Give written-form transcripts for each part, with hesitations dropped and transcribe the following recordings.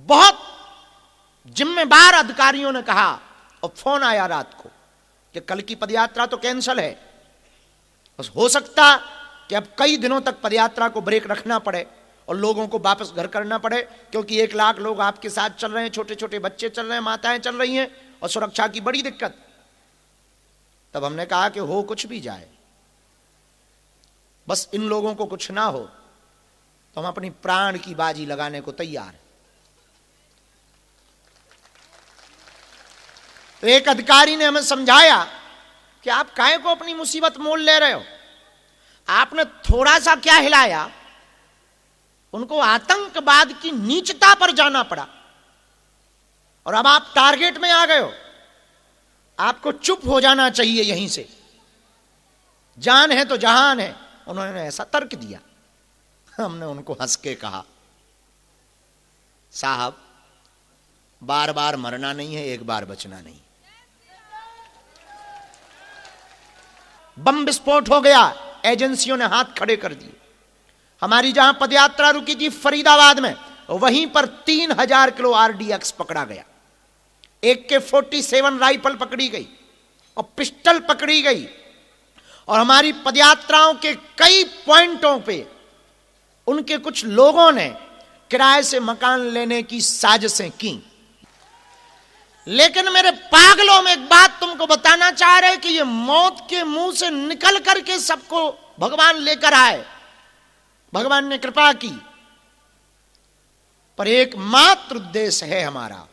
बहुत जिम्मेदार अधिकारियों ने कहा और फोन आया रात को कि कल की पदयात्रा तो कैंसिल है, बस हो सकता कि अब कई दिनों तक पदयात्रा को ब्रेक रखना पड़े और लोगों को वापस घर करना पड़े, क्योंकि 1 लाख लोग आपके साथ चल रहे हैं, छोटे छोटे बच्चे चल रहे हैं, माताएं चल रही हैं और सुरक्षा की बड़ी दिक्कत। तब हमने कहा कि हो कुछ भी जाए, बस इन लोगों को कुछ ना हो तो हम अपनी प्राण की बाजी लगाने को तैयार हैं। तो एक अधिकारी ने हमें समझाया कि आप काहे को अपनी मुसीबत मोल ले रहे हो, आपने थोड़ा सा क्या हिलाया, उनको आतंकवाद की नीचता पर जाना पड़ा और अब आप टारगेट में आ गए हो, आपको चुप हो जाना चाहिए यहीं से, जान है तो जहान है। उन्होंने ऐसा तर्क दिया। हमने उनको हंस के कहा, साहब बार बार मरना नहीं है, एक बार बचना नहीं। बम विस्फोट हो गया, एजेंसियों ने हाथ खड़े कर दिए। हमारी जहां पदयात्रा रुकी थी फरीदाबाद में, वहीं पर 3000 किलो आरडीएक्स पकड़ा गया, AK-47 राइफल पकड़ी गई और पिस्टल पकड़ी गई और हमारी पदयात्राओं के कई पॉइंटों पे उनके कुछ लोगों ने किराए से मकान लेने की साजिशें की। लेकिन मेरे पागलों में एक बात तुमको बताना चाह रहे कि ये मौत के मुंह से निकल करके सबको भगवान लेकर आए, भगवान ने कृपा की, पर एक मात्र उद्देश्य है हमारा,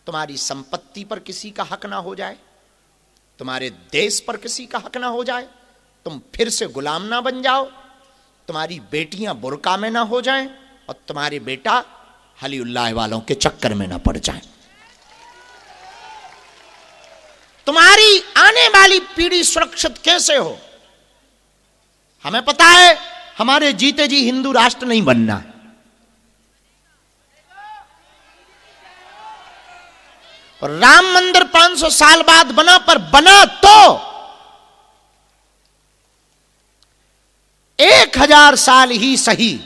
तुम्हारी संपत्ति पर किसी का हक ना हो जाए, तुम्हारे देश पर किसी का हक ना हो जाए, तुम फिर से गुलाम ना बन जाओ, तुम्हारी बेटियां बुर्का में ना हो जाएं और तुम्हारे बेटा हलीउल्लाह वालों के चक्कर में ना पड़ जाएं। तुम्हारी आने वाली पीढ़ी सुरक्षित कैसे हो? हमें पता है हमारे जीते जी हिंदू राष्ट्र नहीं बनना है, और राम मंदिर 500 साल बाद बना, पर बना तो 1000 साल ही सही,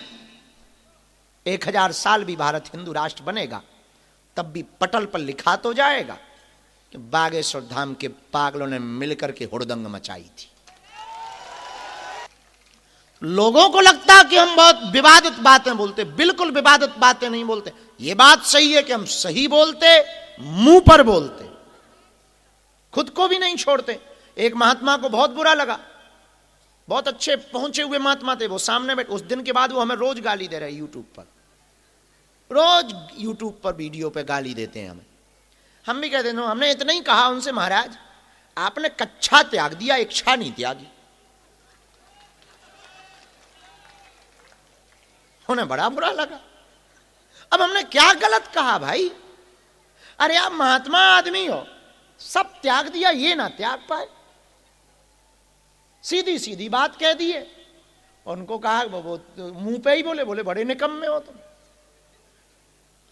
1000 साल भी भारत हिंदू राष्ट्र बनेगा, तब भी पटल पर लिखा तो जाएगा कि बागेश्वर धाम के पागलों ने मिलकर के हुड़दंग मचाई थी। लोगों को लगता कि हम बहुत विवादित बातें बोलते, बिल्कुल विवादित बातें नहीं बोलते। यह बात सही है कि हम सही बोलते, मुंह पर बोलते, खुद को भी नहीं छोड़ते। एक महात्मा को बहुत बुरा लगा, बहुत अच्छे पहुंचे हुए महात्मा थे, वो सामने बैठ, उस दिन के बाद वो हमें रोज गाली दे रहे हैं यूट्यूब पर, रोज यूट्यूब पर वीडियो पे गाली देते हैं हमें। हम भी कहते हैं, हमने इतना ही कहा उनसे, महाराज आपने कच्छा त्याग दिया, इच्छा नहीं त्यागी। उन्हें बड़ा बुरा लगा। अब हमने क्या गलत कहा भाई? अरे आप महात्मा आदमी हो, सब त्याग दिया, ये ना त्याग पाए, सीधी सीधी बात कह दिए। उनको कहा, वो मुंह पे ही बोले बड़े निकम्मे हो तुम।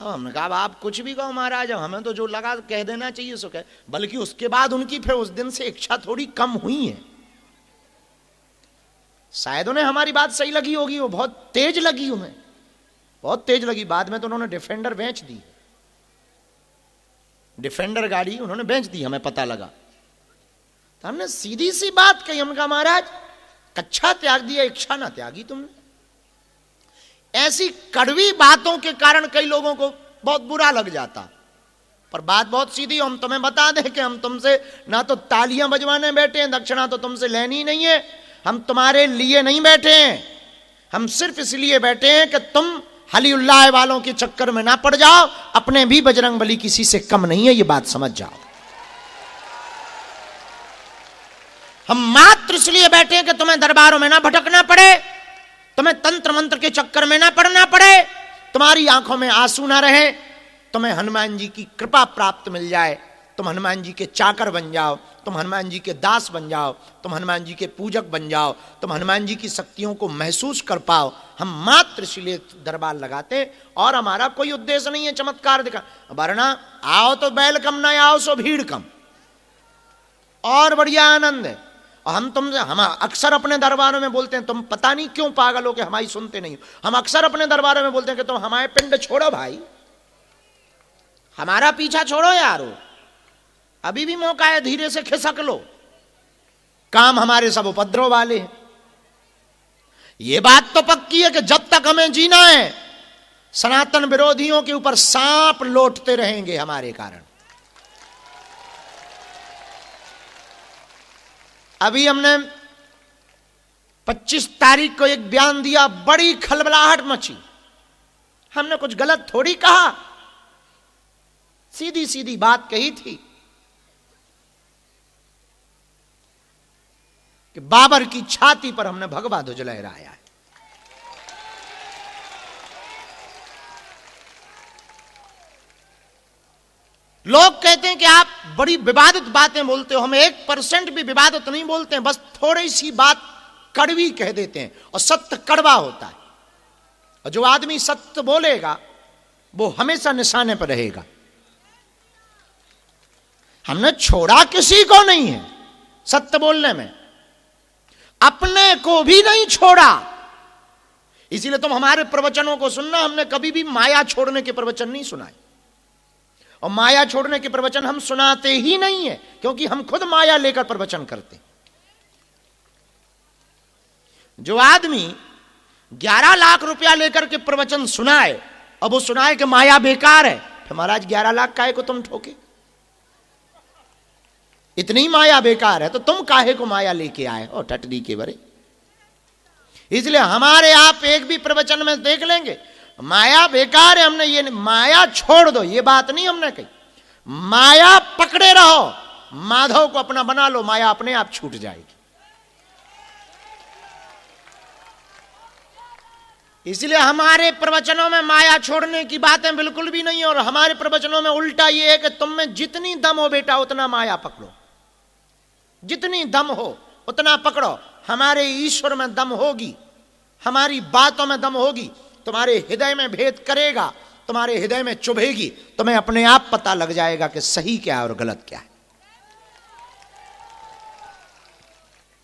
अब हमने कहा आप कुछ भी कहो महाराज, हमें तो जो लगा कह देना चाहिए सो कह, बल्कि उसके बाद उनकी फिर उस दिन से इच्छा थोड़ी कम हुई है। शायद उन्हें हमारी बात सही लगी होगी, वो बहुत तेज लगी, उन्हें बहुत तेज लगी। बाद में तो उन्होंने डिफेंडर बेच दी, डिफेंडर गाड़ी उन्होंने बेच दी, हमें पता लगा। तो हमने सीधी सी बात कही, हमने कहा महाराज कच्छा त्याग दिया, इच्छा ना त्यागी तुमने। ऐसी कड़वी बातों के कारण कई लोगों को बहुत बुरा लग जाता, पर बात बहुत सीधी। हम तुम्हें बता दें कि हम तुमसे ना तो तालियां बजवाने बैठे हैं, दक्षिणा तो तुमसे लेनी ही नहीं है, हम तुम्हारे लिए नहीं बैठे हैं, हम सिर्फ इसलिए बैठे हैं कि तुम हलीउल्लाह वालों के चक्कर में ना पड़ जाओ। अपने भी बजरंगबली किसी से कम नहीं है, ये बात समझ जाओ। हम मात्र इसलिए बैठे हैं कि तुम्हें दरबारों में ना भटकना पड़े, तुम्हें तंत्र मंत्र के चक्कर में ना पड़ना पड़े, तुम्हारी आंखों में आंसू ना रहे, तुम्हें हनुमान जी की कृपा प्राप्त मिल जाए, तुम हनुमान जी के चाकर बन जाओ, तुम हनुमान जी के दास बन जाओ, तुम हनुमान जी के पूजक बन जाओ, तुम हनुमान जी की शक्तियों को महसूस कर पाओ। हम मात्र इसलिए दरबार लगाते, और हमारा कोई उद्देश्य नहीं है चमत्कार दिखा। वरना आओ तो बैल कम, ना आओ सो भीड़ कम, और बढ़िया आनंद है। और हम अक्सर अपने दरबारों में बोलते हैं, तुम पता नहीं क्यों पागल हो कि हमारी सुनते नहीं हो। हम अक्सर अपने दरबारों में बोलते हैं कि तुम हमारे पिंड छोड़ो भाई, हमारा पीछा छोड़ो यारो, अभी भी मौका है, धीरे से खिसक लो, काम हमारे सब उपद्रव वाले हैं। यह बात तो पक्की है कि जब तक हमें जीना है सनातन विरोधियों के ऊपर सांप लौटते रहेंगे हमारे कारण। अभी हमने 25 तारीख को एक बयान दिया, बड़ी खलबलाहट मची। हमने कुछ गलत थोड़ी कहा, सीधी सीधी बात कही थी कि बाबर की छाती पर हमने भगवा ध्वज लहराया है। लोग कहते हैं कि आप बड़ी विवादित बातें बोलते हो, हम 1% भी विवादित नहीं बोलते हैं, बस थोड़ी सी बात कड़वी कह देते हैं, और सत्य कड़वा होता है। और जो आदमी सत्य बोलेगा वो हमेशा निशाने पर रहेगा। हमने छोड़ा किसी को नहीं है सत्य बोलने में, अपने को भी नहीं छोड़ा। इसीलिए तुम हमारे प्रवचनों को सुनना, हमने कभी भी माया छोड़ने के प्रवचन नहीं सुनाए, और माया छोड़ने के प्रवचन हम सुनाते ही नहीं है, क्योंकि हम खुद माया लेकर प्रवचन करते। जो आदमी 11 लाख रुपया लेकर के प्रवचन सुनाए और वो सुनाए कि माया बेकार है, फिर महाराज 11 लाख काहे को तुम ठोके? इतनी माया बेकार है तो तुम काहे को माया लेके आए हो टटरी के बरे। इसलिए हमारे आप एक भी प्रवचन में देख लेंगे माया बेकार है, हमने ये माया छोड़ दो ये बात नहीं हमने कही। माया पकड़े रहो, माधव को अपना बना लो, माया अपने आप छूट जाएगी। इसलिए हमारे प्रवचनों में माया छोड़ने की बातें बिल्कुल भी नहीं है, और हमारे प्रवचनों में उल्टा ये है कि तुम में जितनी दम हो बेटा उतना माया पकड़ो, जितनी दम हो उतना पकड़ो। हमारे ईश्वर में दम होगी, हमारी बातों में दम होगी, तुम्हारे हृदय में भेद करेगा, तुम्हारे हृदय में चुभेगी, तुम्हें अपने आप पता लग जाएगा कि सही क्या है और गलत क्या है।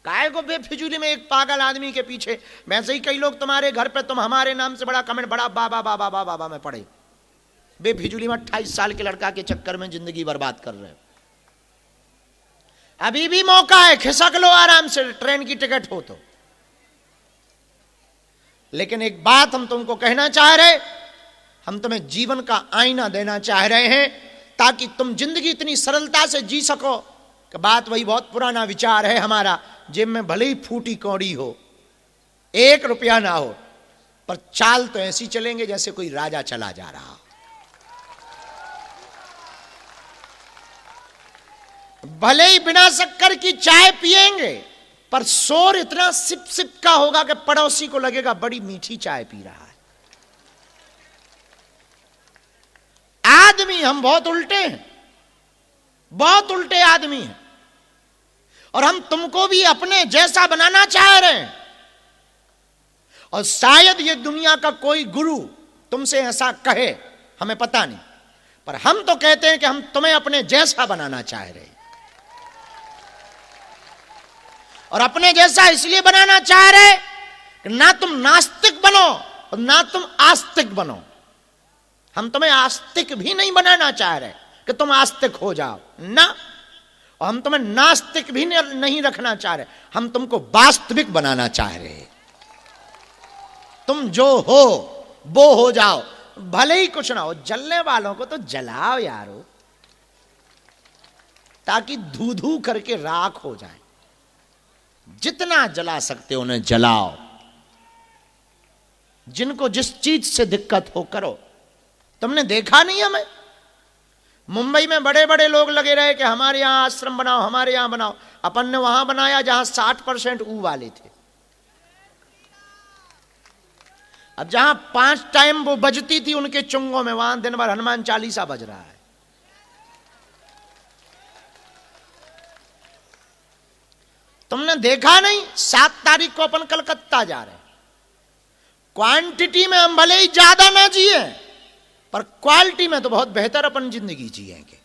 काहे को बेफिजूली में एक पागल आदमी के पीछे, वैसे ही कई लोग तुम्हारे घर पे तुम हमारे नाम से बड़ा कमेंट, बड़ा बाबा बाबा बाबा बाबा में पड़े, बेफिजूली में 28 साल के लड़का के चक्कर में जिंदगी बर्बाद कर रहे हो। अभी भी मौका है, खिसक लो आराम से, ट्रेन की टिकट हो तो। लेकिन एक बात हम तुमको कहना चाह रहे, हम तुम्हें जीवन का आईना देना चाह रहे हैं ताकि तुम जिंदगी इतनी सरलता से जी सको कि बात वही बहुत पुराना विचार है हमारा, जेब में भले ही फूटी कौड़ी हो, 1 रुपया ना हो, पर चाल तो ऐसी चलेंगे जैसे कोई राजा चला जा रहा। भले ही बिना शक्कर की चाय पिएंगे, पर शोर इतना सिप सिप का होगा कि पड़ोसी को लगेगा बड़ी मीठी चाय पी रहा है। आदमी हम बहुत उल्टे हैं, बहुत उल्टे आदमी हैं, और हम तुमको भी अपने जैसा बनाना चाह रहे हैं। और शायद ये दुनिया का कोई गुरु तुमसे ऐसा कहे, हमें पता नहीं, पर हम तो कहते हैं कि हम तुम्हें अपने जैसा बनाना चाह रहे हैं। और अपने जैसा इसलिए बनाना चाह रहे कि ना तुम नास्तिक बनो और ना तुम आस्तिक बनो। हम तुम्हें आस्तिक भी नहीं बनाना चाह रहे कि तुम आस्तिक हो जाओ ना, और हम तुम्हें नास्तिक भी नहीं रखना चाह रहे, हम तुमको वास्तविक बनाना चाह रहे। तुम जो हो वो हो जाओ, भले ही कुछ ना हो। जलने वालों को तो जलाओ यारो, ताकि धू धू करके राख हो जाए। जितना जला सकते हो उन्हें जलाओ। जिनको जिस चीज से दिक्कत हो करो। तुमने देखा नहीं हमें मुंबई में बड़े बड़े लोग लगे रहे कि हमारे यहां आश्रम बनाओ, हमारे यहां बनाओ। अपन ने वहां बनाया जहां 60% ऊ वाले थे। अब जहां 5 टाइम वो बजती थी उनके चुंगों में, वहां दिन भर हनुमान चालीसा बज रहा है। तुमने देखा नहीं 7 तारीख को अपन कलकत्ता जा रहे हैं। क्वांटिटी में हम भले ही ज्यादा ना जिए, पर क्वालिटी में तो बहुत बेहतर अपन जिंदगी जिएंगे।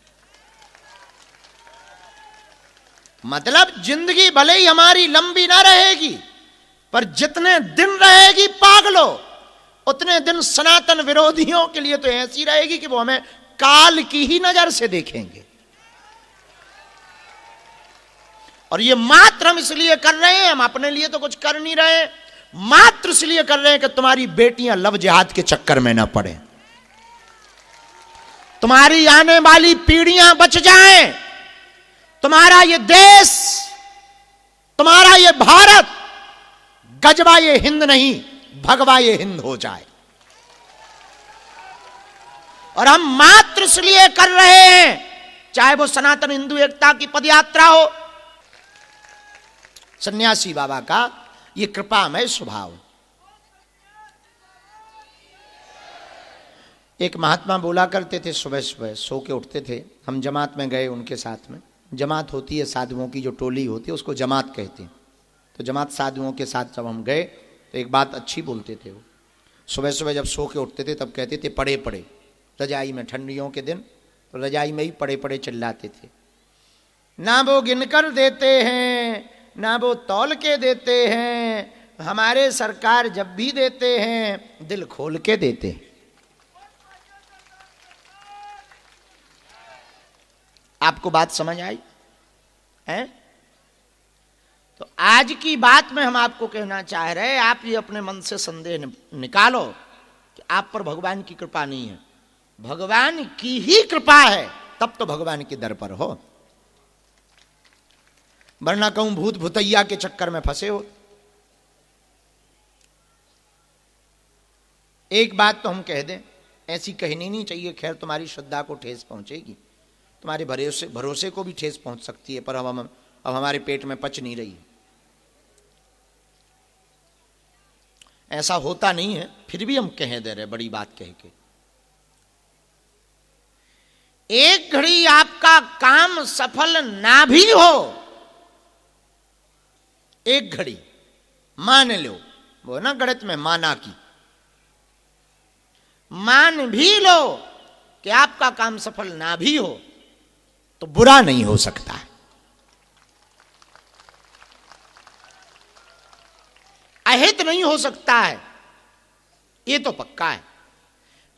मतलब जिंदगी भले ही हमारी लंबी ना रहेगी, पर जितने दिन रहेगी पागलो, उतने दिन सनातन विरोधियों के लिए तो ऐसी रहेगी कि वो हमें काल की ही नजर से देखेंगे। और ये मात्र हम इसलिए कर रहे हैं, हम अपने लिए तो कुछ कर नहीं रहे, मात्र इसलिए कर रहे हैं कि तुम्हारी बेटियां लव जिहाद के चक्कर में ना पड़े, तुम्हारी आने वाली पीढ़ियां बच जाएं, तुम्हारा ये देश, तुम्हारा ये भारत गजवा ये हिंद नहीं भगवा ये हिंद हो जाए। और हम मात्र इसलिए कर रहे हैं, चाहे वो सनातन हिंदू एकता की पदयात्रा हो, सन्यासी बाबा का ये कृपामय स्वभाव। एक महात्मा बोला करते थे, सुबह सुबह सो के उठते थे, हम जमात में गए उनके साथ में, जमात होती है साधुओं की जो टोली होती है उसको जमात कहते हैं, तो जमात साधुओं के साथ जब हम गए तो एक बात अच्छी बोलते थे वो, सुबह सुबह जब सो के उठते थे तब कहते थे पड़े पड़े, रजाई में, ठंडियों के दिन तो रजाई में ही पड़े पड़े चिल्लाते थे, ना वो गिनकर देते हैं ना वो तौल के देते हैं, हमारे सरकार जब भी देते हैं दिल खोल के देते हैं। आपको बात समझ आई है? तो आज की बात में हम आपको कहना चाह रहे हैं, आप ये अपने मन से संदेह निकालो कि आप पर भगवान की कृपा नहीं है, भगवान की ही कृपा है, तब तो भगवान के दर पर हो, वरना कहूं भूत भुतैया के चक्कर में फंसे हो। एक बात तो हम कह दें, ऐसी कहनी नहीं चाहिए, खैर तुम्हारी श्रद्धा को ठेस पहुंचेगी, तुम्हारे भरोसे को भी ठेस पहुंच सकती है, पर अब हमारे पेट में पच नहीं रही। ऐसा होता नहीं है, फिर भी हम कह दे रहे, बड़ी बात कह के। एक घड़ी आपका काम सफल ना भी हो, एक घड़ी मान लो, वो ना गणित में माना की, मान भी लो कि आपका काम सफल ना भी हो, तो बुरा नहीं हो सकता है, अहित नहीं हो सकता है, ये तो पक्का है।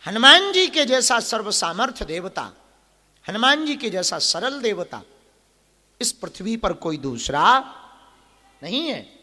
हनुमान जी के जैसा सर्वसामर्थ्य देवता, हनुमान जी के जैसा सरल देवता इस पृथ्वी पर कोई दूसरा नहीं है।